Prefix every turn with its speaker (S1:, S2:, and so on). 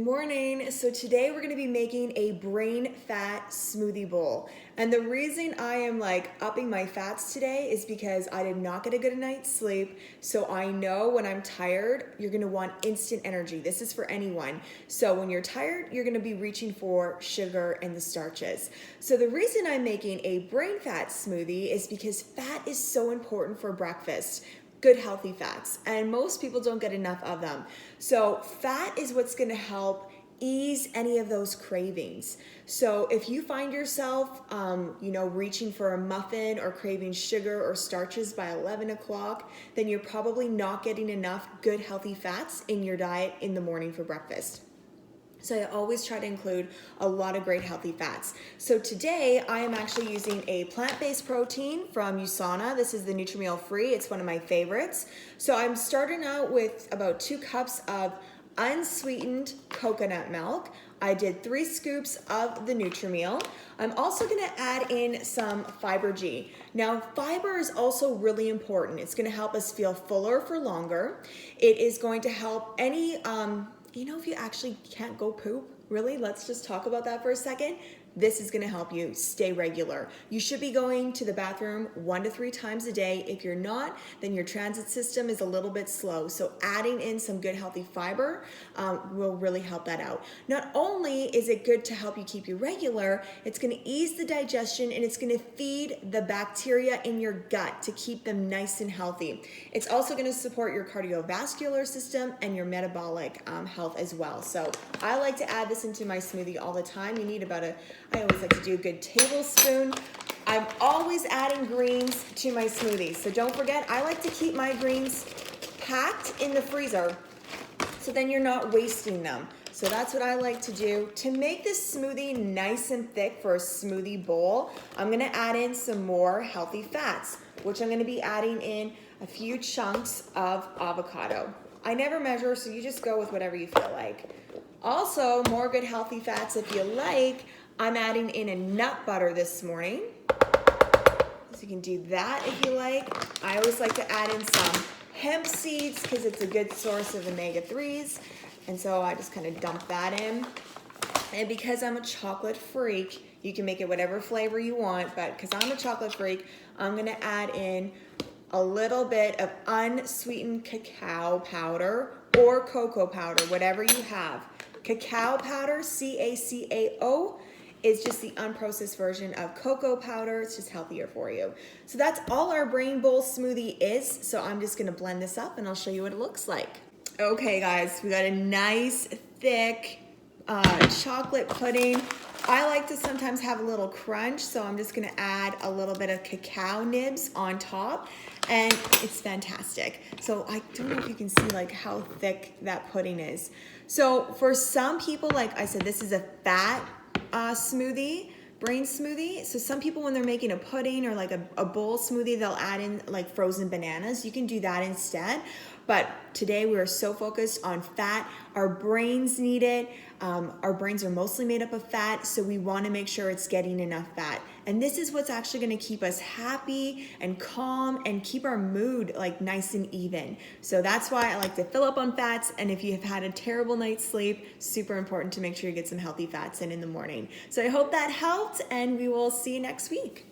S1: morning. So today we're gonna be making a brain fat smoothie bowl. And the reason I am upping my fats today is because I did not get a good night's sleep. So I know when I'm tired, you're gonna want instant energy. This is for anyone. So when you're tired, you're gonna be reaching for sugar and the starches. So the reason I'm making a brain fat smoothie is because fat is so important for breakfast. Good healthy fats, and most people don't get enough of them. So fat is what's going to help ease any of those cravings. So if you find yourself reaching for a muffin or craving sugar or starches by 11 o'clock, then you're probably not getting enough good healthy fats in your diet in the morning for breakfast. So I always try to include a lot of great healthy fats. So today I am actually using a plant-based protein from Usana. This is the Nutrimeal free. It's one of my favorites. So I'm starting out with about 2 cups of unsweetened coconut milk. I did 3 scoops of the Nutrimeal. I'm also gonna add in some Fibergy. Now, fiber is also really important. It's gonna help us feel fuller for longer. It is going to help any, if you actually can't go poop, really, let's just talk about that for a second. This is gonna help you stay regular. You should be going to the bathroom 1 to 3 times a day. If you're not, then your transit system is a little bit slow. So adding in some good healthy fiber will really help that out. Not only is it good to help you keep you regular, it's gonna ease the digestion and it's gonna feed the bacteria in your gut to keep them nice and healthy. It's also gonna support your cardiovascular system and your metabolic health as well. So I like to add this into my smoothie all the time. You need about I always like to do a good tablespoon. I'm always adding greens to my smoothies. So don't forget, I like to keep my greens packed in the freezer so then you're not wasting them. So that's what I like to do. To make this smoothie nice and thick for a smoothie bowl, I'm gonna add in some more healthy fats, which I'm gonna be adding in a few chunks of avocado. I never measure, so you just go with whatever you feel like. Also, more good healthy fats if you like. I'm adding in a nut butter this morning. So you can do that if you like. I always like to add in some hemp seeds because it's a good source of omega-3s. And so I just kind of dump that in. And because I'm a chocolate freak, you can make it whatever flavor you want, but because I'm a chocolate freak, I'm gonna add in a little bit of unsweetened cacao powder or cocoa powder, whatever you have. Cacao powder, C-A-C-A-O, is just the unprocessed version of cocoa powder. It's just healthier for you. So that's all our brain bowl smoothie is. So I'm just gonna blend this up and I'll show you what it looks like. Okay guys, we got a nice thick chocolate pudding. I like to sometimes have a little crunch, so I'm just gonna add a little bit of cacao nibs on top, and it's fantastic. So I don't know if you can see how thick that pudding is. So for some people, like I said, this is a fat smoothie, brain smoothie. So some people, when they're making a pudding or a bowl smoothie, they'll add in frozen bananas. You can do that instead. But today we are so focused on fat. Our brains need it. Our brains are mostly made up of fat, so we want to make sure it's getting enough fat. And this is what's actually going to keep us happy and calm and keep our mood nice and even. So that's why I like to fill up on fats. And if you have had a terrible night's sleep, super important to make sure you get some healthy fats in the morning. So I hope that helped, and we will see you next week.